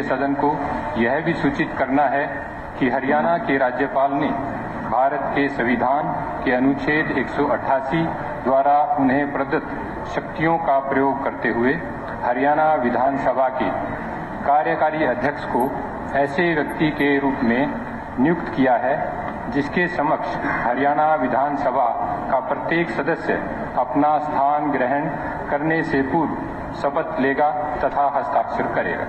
सदन को यह भी सूचित करना है कि हरियाणा के राज्यपाल ने भारत के संविधान के अनुच्छेद 188 द्वारा उन्हें प्रदत्त शक्तियों का प्रयोग करते हुए हरियाणा विधानसभा के कार्यकारी अध्यक्ष को ऐसे व्यक्ति के रूप में नियुक्त किया है जिसके समक्ष हरियाणा विधानसभा का प्रत्येक सदस्य अपना स्थान ग्रहण करने से पूर्व शपथ लेगा तथा हस्ताक्षर करेगा।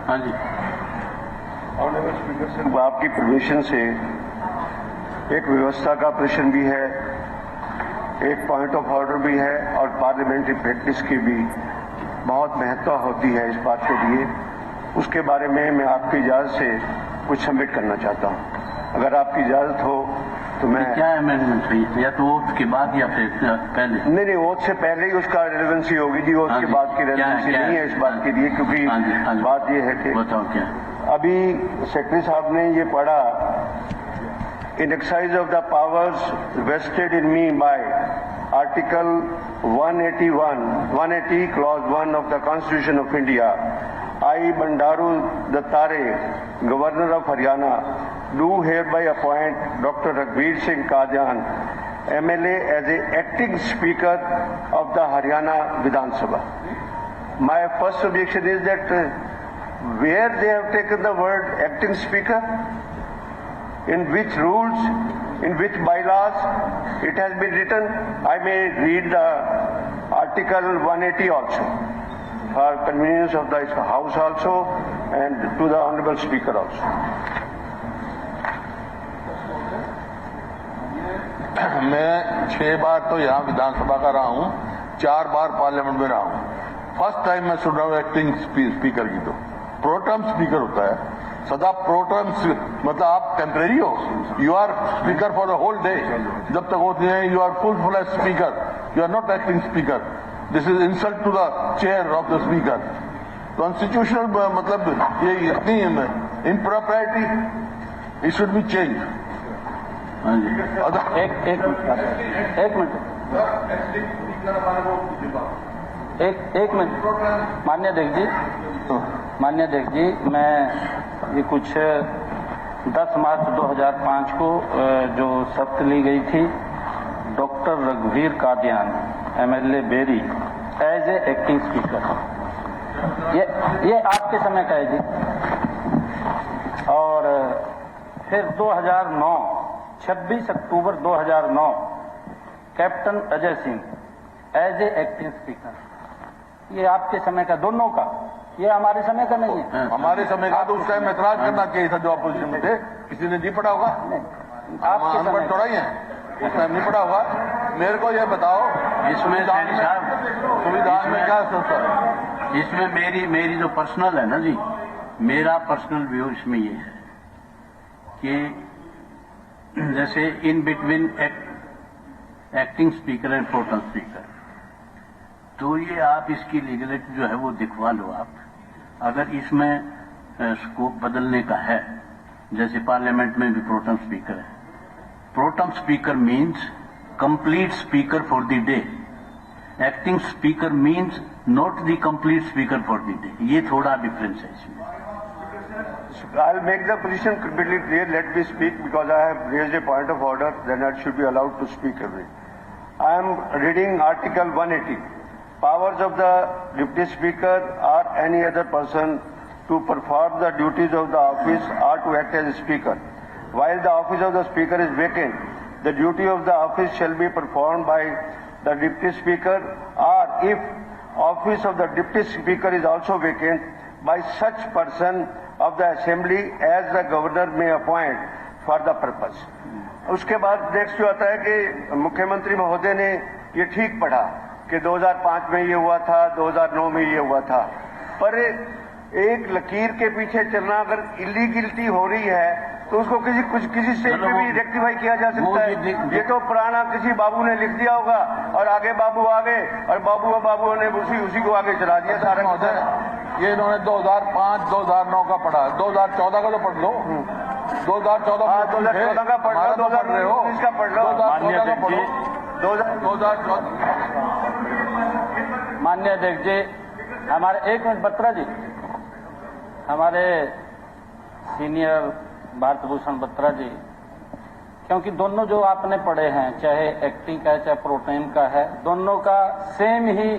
हाँ जी। आपकी परमिशन से एक व्यवस्था का प्रश्न भी है, एक पॉइंट ऑफ ऑर्डर भी है और पार्लियामेंट्री प्रैक्टिस की भी बहुत महत्व होती है इस बात के लिए। उसके बारे में मैं आपकी इजाजत से कुछ सबमिट करना चाहता हूं। अगर आपकी इजाजत हो तो मैं क्या अमेंडमेंट हुई, या तो ओथ के बाद या फिर पहले? नहीं, ओथ से पहले ही उसका रेलेवेंसी होगी जी। ओथ के बाद की रेलेवेंसी नहीं है इस बात के लिए, क्योंकि बात ये है कि बताओ क्या अभी सेक्रेटरी साहब ने ये पढ़ा, in exercise of the powers vested in me by article 180 clause 1 of the constitution of India, I, Bandaru Dattare, Governor of Haryana, do hereby appoint Dr. Raghveer Singh Qadian, MLA, as a acting Speaker of the Haryana Vidhan Sabha. My first objection is that where they have taken the word acting Speaker, in which rules, in which bylaws it has been written. I may read the Article 180 also, for convenience of the House also and to the Honorable Speaker also. मैं 6 बार तो यहाँ विधानसभा का रहा हूँ, 4 बार parliament में रहा हूँ। First time मैं सुन रहा हूँ एक्टिंग स्पीकर की। तो प्रोटर्म स्पीकर होता है, सदा प्रोटर्म मतलब आप टेम्परेरी हो, you are speaker for the whole day. जब तक होती है you are full flash speaker, you are not acting speaker. This is insult to the chair of the speaker. Constitutional मतलब ये इतनी impropriety, it should be change. एक minute मान्य अध्यक्ष जी, मैं ये कुछ 10 मार्च 2005 को जो शपथ ली गई थी डॉक्टर रघुवीर Kadian MLA Beri as a acting speaker, ये आपके समय का है जी। और फिर 2009 26 October 2009 captain Ajay Singh as a acting speaker, ये आपके समय का, दोनों का। ये हमारे समय का नहीं है। हमारे समय का तो उस टाइम ऐतराज करना चाहिए था जो अपोजिशन में थे। किसी ने नहीं पढ़ा होगा, आपके समय थोड़ा ही है, उस टाइम नहीं पढ़ा होगा। मेरे को ये बताओ इसमें संविधान में क्या सोचता है? इसमें मेरी जो पर्सनल है ना जी, मेरा पर्सनल व्यू इसमें ये है कि जैसे in between acting speaker and pro tem speaker, तो ये आप इसकी लीगलिटी जो है वो दिखवा लो आप। अगर इसमें स्कोप बदलने का है, जैसे पार्लियामेंट में भी प्रोटेम स्पीकर है, pro tem speaker means complete speaker for the day, acting speaker means not the complete speaker for the day. ये थोड़ा डिफरेंस है इसमें। I'll make the position completely clear. Let me speak because I have raised a point of order. Then I should be allowed to speak every. I am reading Article 180. Powers of the Deputy Speaker or any other person to perform the duties of the office or to act as Speaker. While the office of the Speaker is vacant, the duty of the office shall be performed by the Deputy Speaker, or if office of the Deputy Speaker is also vacant, by such person of the Assembly as the Governor may appoint for the purpose. उसके बाद next जो आता है कि मुख्यमंत्री महोदय ने ये ठीक पढ़ा कि 2005 में ये हुआ था, 2009 में ये हुआ था, पर एक लकीर के पीछे चलना, अगर इलीगलिटी हो रही है तो उसको किसी स्टेज पे भी रेक्टिफाई किया जा सकता है। ये तो पुराना किसी बाबू ने लिख दिया होगा और आगे बाबू आ गए और बाबू ने उसी को आगे चला दिया सारा। ये इन्होंने 2005 2009 का पढ़ा, 2014 का तो पढ़ लो, 2014 का पढ़ लो, 2019 का पढ़ लो, 2014 का पढ़ लो। 2014 माननीय अध्यक्ष जी, हमारे 1 मिनट बत्रा जी, हमारे सीनियर भारत भूषण बत्रा जी, क्योंकि दोनों जो आपने पढ़े हैं, चाहे एक्टिंग का है चाहे प्रोटेम का है, दोनों का सेम ही,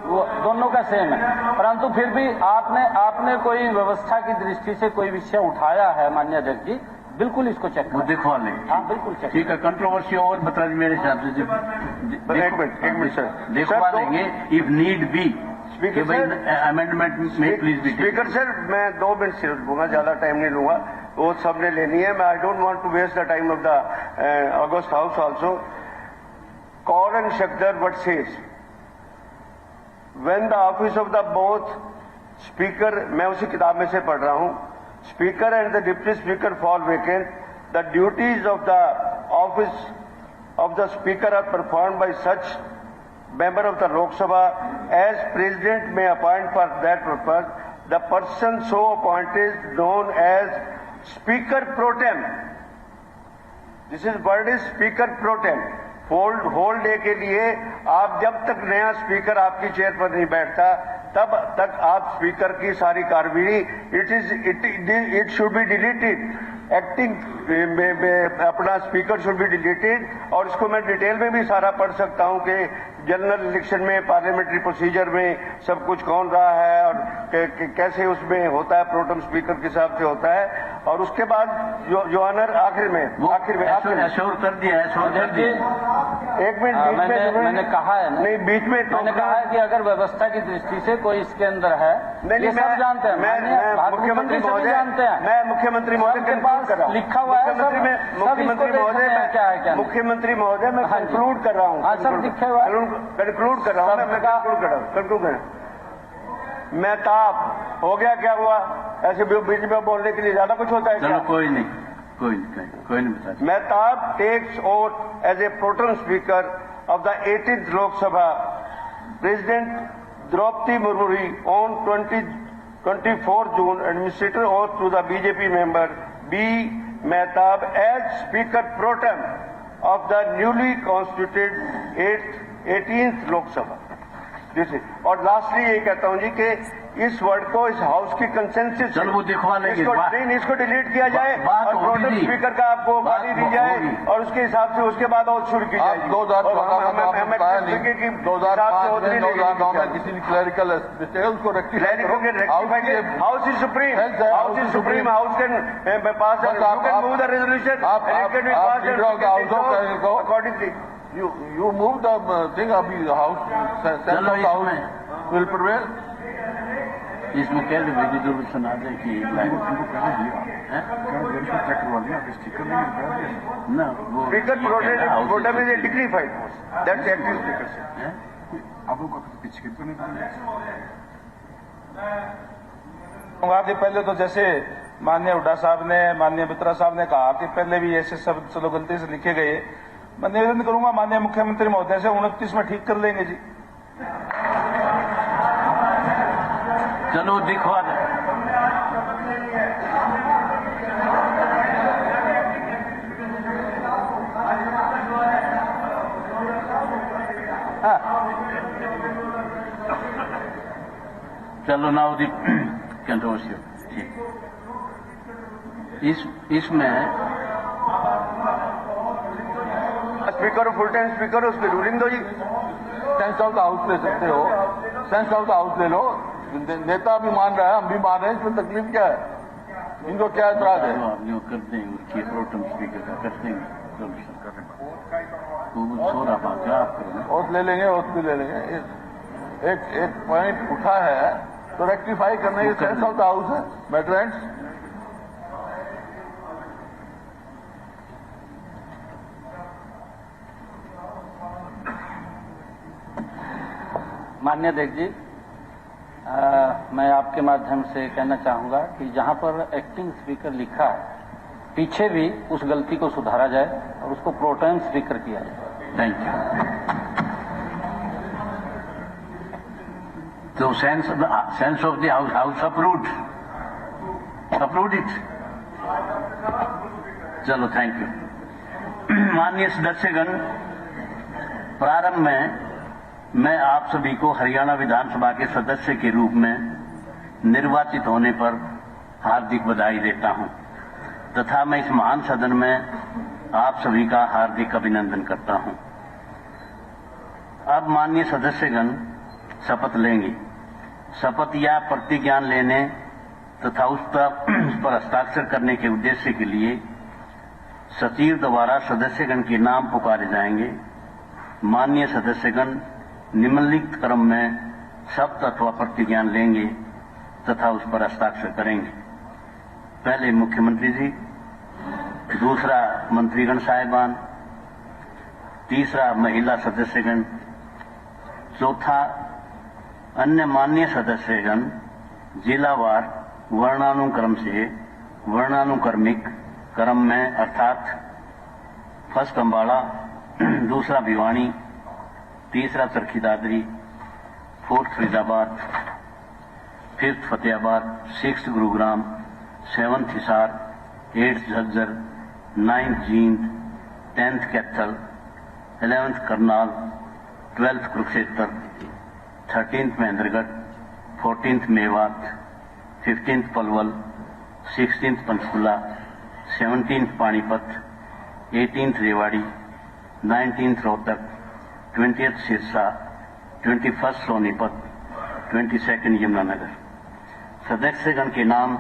वो दोनों का सेम है, परंतु फिर भी आपने कोई व्यवस्था की दृष्टि से कोई विषय उठाया है माननीय अध्यक्ष जी, बिल्कुल इसको चेक वो करें। दिखवा लेंगे। हाँ बिल्कुल चेक। ठीक है, कंट्रोवर्सी और बता दीजिए मेरे हिसाब से एक मिनट सर, दिखवा लेंगे if need be. Speaker sir, amendment में प्लीज बी। स्पीकर सर, मैं 2 मिनट सिर्फ लूंगा, ज्यादा टाइम नहीं लूंगा, वो सबने लेनी है। मैं I don't want to waste the time of the august house also. Kaul Shakdher what says when the office of the both speaker, मैं उसी किताब में से पढ़ रहा हूं, speaker and the deputy speaker fall vacant, the duties of the office of the speaker are performed by such member of the Lok Sabha as president may appoint for that purpose. The person so appointed is known as speaker pro tem. This is word is speaker pro tem. Whole day के लिए आप जब तक नया speaker आपकी chair पर नहीं बैठता तब तक आप स्पीकर की सारी कारवाई it should be deleted. Acting अपना स्पीकर शुड बी डिलीटेड, और इसको मैं डिटेल में भी सारा पढ़ सकता हूं कि जनरल इलेक्शन में, पार्लियामेंट्री प्रोसीजर में सब कुछ कौन रहा है और कैसे उसमें होता है, प्रोटेम स्पीकर के हिसाब से होता है। और उसके बाद जो ऑनर आखिर में एश्योर कर दिया। एक मिनट, मैंने कहा है ना, नहीं बीच में मैंने कहा है कि अगर व्यवस्था की दृष्टि से कोई इसके अंदर है, ये सब जानते हैं, मैं मुख्यमंत्री महोदय, जानते हैं, मैं मुख्यमंत्री महोदय लिखा हुआ है, मुख्यमंत्री महोदय, क्या है क्या मुख्यमंत्री महोदय, मैं कंक्लूड कर रहा हूँ, सब लिखे हुआ है, कंक्लूड कर रहा हूँ, मैं कंक्लूड कर रहा हूँ। मैं ताप हो गया, क्या हुआ? ऐसे बीच में बोलने के लिए ज्यादा कुछ होता है क्या? कोई नहीं बता। Mehtab takes oath as a proton speaker of the 18th Lok Sabha. President Draupadi Murmu on 24 June administered oath to the BJP member B. Mehtab as Speaker pro tem of the newly constituted 18th Lok Sabha. और lastly ये कहता हूं जी कि इस word को इस house की consensus, चलो वो दिखवा लेंगे, इसको डिलीट किया जाए और प्रोटेम स्पीकर का आपको गाली दी जाए और उसके हिसाब से उसके बाद और शुरू की जाएगी। 2014 में किसी ने क्लरिकल उसको house is supreme, house can pass move the resolution accordingly. You move the thing, abhi house, sense of the house will prevail. इसमें कह दे भाई जरूर सुना दे कि ना वो speaker pro tem is a dignified post, that's active speaker. अब वो पीछे तो नहीं पहले तो जैसे माननीय हुड्डा साहब ने, माननीय मित्रा साहब ने कहा कि पहले भी ऐसे शब्द चलो गलती से लिखे गए, मैं निवेदन करूंगा माननीय मुख्यमंत्री महोदय से 29 में ठीक कर लेंगे जी। चलो दिखवा दे। चलो नाउ दी कंट्रोवर्सी। इसमें स्पीकर फुल टाइम स्पीकर उसकी रूलिंग दो जी। सेंस ऑफ द हाउस ले सकते हो, सेंस ऑफ द हाउस ले लो। नेता भी मान रहा है, हम भी मान रहे हैं, इसमें तकलीफ क्या है? इनको क्या एतराज है? कर देंगे उसकी प्रोटेम स्पीकर का कर देंगे, थोड़ा बात ओथ ले लेंगे, ओथ भी ले लेंगे। एक पॉइंट उठा है तो रेक्टिफाई करने के सेंस ऑफ द हाउस है। मेट्रेंट्स माननीय अध्यक्ष जी, मैं आपके माध्यम से कहना चाहूंगा कि जहां पर एक्टिंग स्पीकर लिखा है, पीछे भी उस गलती को सुधारा जाए और उसको प्रोटेम स्पीकर किया जाए। Thank you. तो sense of the house approved it. चलो थैंक यू। माननीय सदस्यगण, प्रारंभ में मैं आप सभी को हरियाणा विधानसभा के सदस्य के रूप में निर्वाचित होने पर हार्दिक बधाई देता हूं तथा मैं इस महान सदन में आप सभी का हार्दिक अभिनंदन करता हूं। अब माननीय सदस्यगण शपथ लेंगे। शपथ या प्रतिज्ञान लेने तथा उस पर हस्ताक्षर करने के उद्देश्य के लिए सचिव द्वारा सदस्यगण के नाम पुकारे जाएंगे। माननीय सदस्यगण निम्नलिखित क्रम में शपथ अथवा प्रतिज्ञान लेंगे तथा उस पर हस्ताक्षर करेंगे। पहले मुख्यमंत्री जी, दूसरा मंत्रीगण साहिबान, तीसरा महिला सदस्यगण, चौथा अन्य माननीय सदस्यगण जिलावार वर्णानुक्रम से वर्णानुक्रमिक क्रम में अर्थात फर्स्ट अम्बाड़ा, दूसरा भिवानी, तीसरा Charkhi Dadri, fourth Faridabad, fifth Fatehabad, sixth Gurugram, seventh Hisar, eighth Jhajjar, ninth Jind, 10th Kaithal, 11th Karnal, 12th Kurukshetra, 13th Mahendragarh, 14th Mewat, 15th Palwal, 16th Panchkula, 17th Panipat, 18th Rewari, 19th Rohtak, 20th Sirsa, 21st Sonipat, 22nd Yamunanagar. सदस्यगण के नाम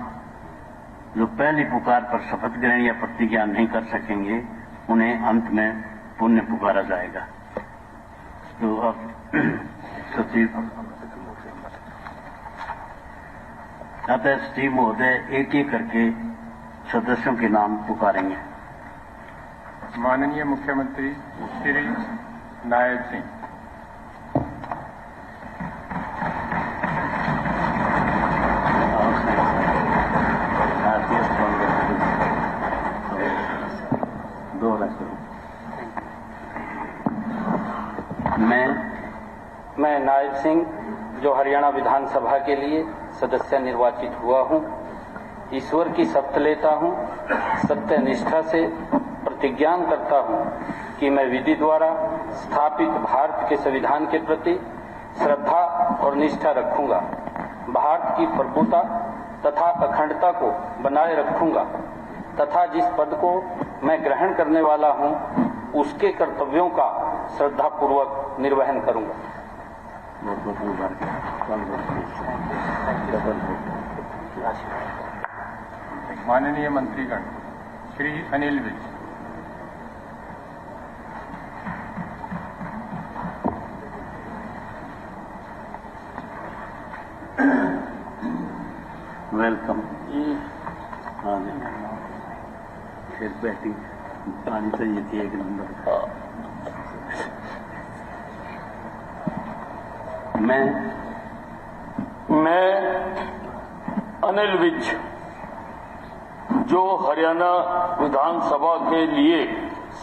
जो पहली पुकार पर शपथ ग्रहण या प्रतिज्ञा नहीं कर सकेंगे उन्हें अंत में पुण्य पुकारा जाएगा। तो अब सचिव अतः सचिव महोदय एक एक करके सदस्यों के नाम पुकारेंगे। माननीय मुख्यमंत्री श्री नायब सिंह, मैं नायब सिंह जो हरियाणा विधानसभा के लिए सदस्य निर्वाचित हुआ हूं, ईश्वर की शपथ लेता हूं, सत्य निष्ठा से प्रतिज्ञान करता हूं कि मैं विधि द्वारा स्थापित भारत के संविधान के प्रति श्रद्धा और निष्ठा रखूंगा, भारत की प्रभुता तथा अखंडता को बनाए रखूंगा तथा जिस पद को मैं ग्रहण करने वाला हूं उसके कर्तव्यों का श्रद्धापूर्वक निर्वहन करूंगा। माननीय मंत्रीगण श्री अनिल विज, वेलकम। फिर बैटिंग पानी चाहिए थी एक नंबर। मैं अनिल विज जो हरियाणा विधानसभा के लिए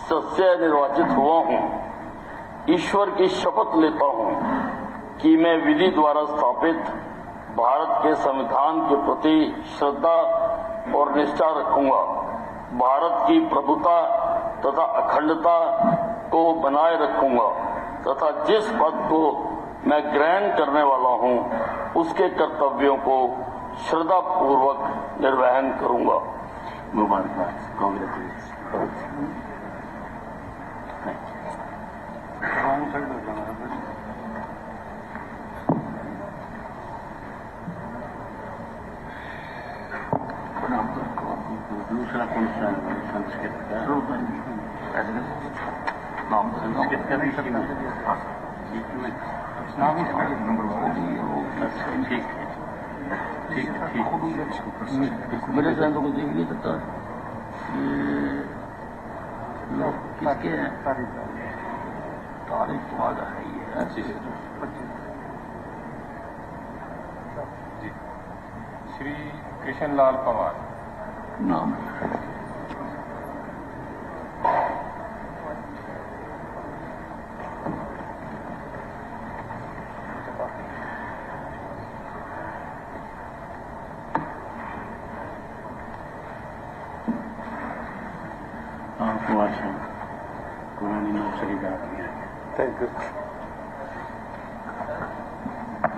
सदस्य निर्वाचित हुआ हूं, ईश्वर की शपथ लेता हूं कि मैं विधि द्वारा स्थापित भारत के संविधान के प्रति श्रद्धा और निष्ठा रखूंगा, भारत की प्रभुता तथा अखंडता को बनाए रखूंगा तथा जिस पद को मैं ग्रहण करने वाला हूं उसके कर्तव्यों को श्रद्धापूर्वक निर्वहन करूंगा। मुबारकबाद, कांग्रेचुलेशन। दूसरा कौन सा संस्कृत का? संस्कृत का भी ठीक मेरे साथ को देखिए तो लोग किसके हैं? तारीख वाला है ये। श्री कृष्णलाल पवार, नाम आपको अच्छा पुरानी नर्सरी का आ गया।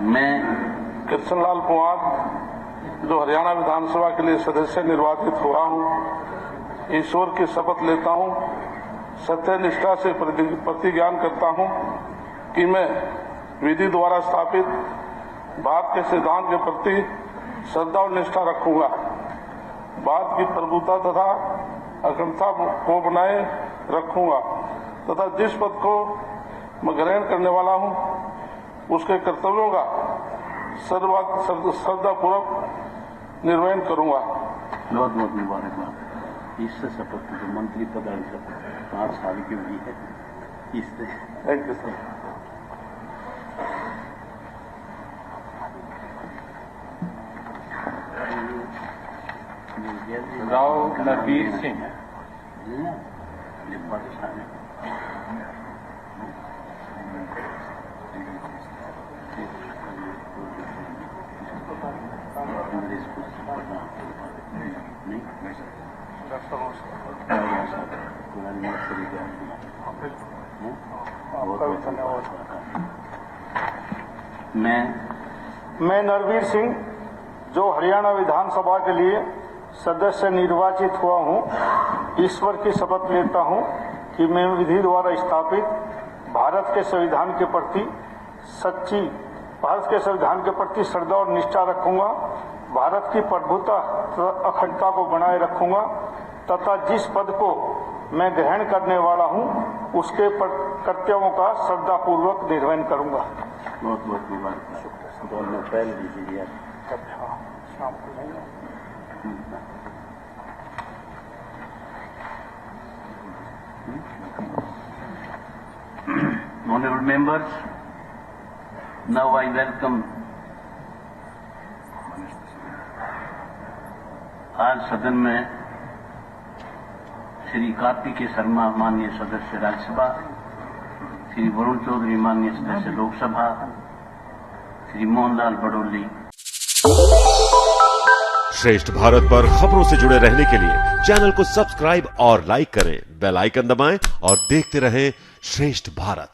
मैं कृष्णलाल कुमार, जो हरियाणा विधानसभा के लिए सदस्य निर्वाचित हुआ हूं, ईश्वर की शपथ लेता हूं, सत्य निष्ठा से प्रतिज्ञान करता हूं कि मैं विधि द्वारा स्थापित भारत के सिद्धांत के प्रति श्रद्धा और निष्ठा रखूंगा, भारत की प्रभुता तथा अखंडता को बनाए रखूंगा तथा जिस पद को मैं ग्रहण करने वाला हूं उसके कर्तव्यों का श्रद्धापूर्वक निर्वहन करूंगा। बहुत बहुत मुबारकबाद। इससे शपथ जो मंत्री पद 5 साल की हुई है, इससे thank you sir. Rao Narveer Singh. मैं नरवीर सिंह, जो हरियाणा विधानसभा के लिए सदस्य निर्वाचित हुआ हूं, ईश्वर की शपथ लेता हूं कि मैं विधि द्वारा स्थापित भारत के संविधान के प्रति श्रद्धा और निष्ठा रखूंगा, भारत की प्रभुता अखंडता को बनाए रखूंगा तथा जिस पद को मैं ग्रहण करने वाला हूं उसके कर्तव्यों का श्रद्धापूर्वक निर्वहन करूंगा। बहुत बहुत मुबारक। पहले दीजिए Honorable members, now I welcome आज सदन में श्री कार्तिकेय शर्मा माननीय सदस्य राज्यसभा, श्री वरुण चौधरी माननीय सदस्य लोकसभा, श्री मोहनलाल बडोली। श्रेष्ठ भारत पर खबरों से जुड़े रहने के लिए चैनल को सब्सक्राइब और लाइक करें, बेल आइकन दबाएं और देखते रहें श्रेष्ठ भारत।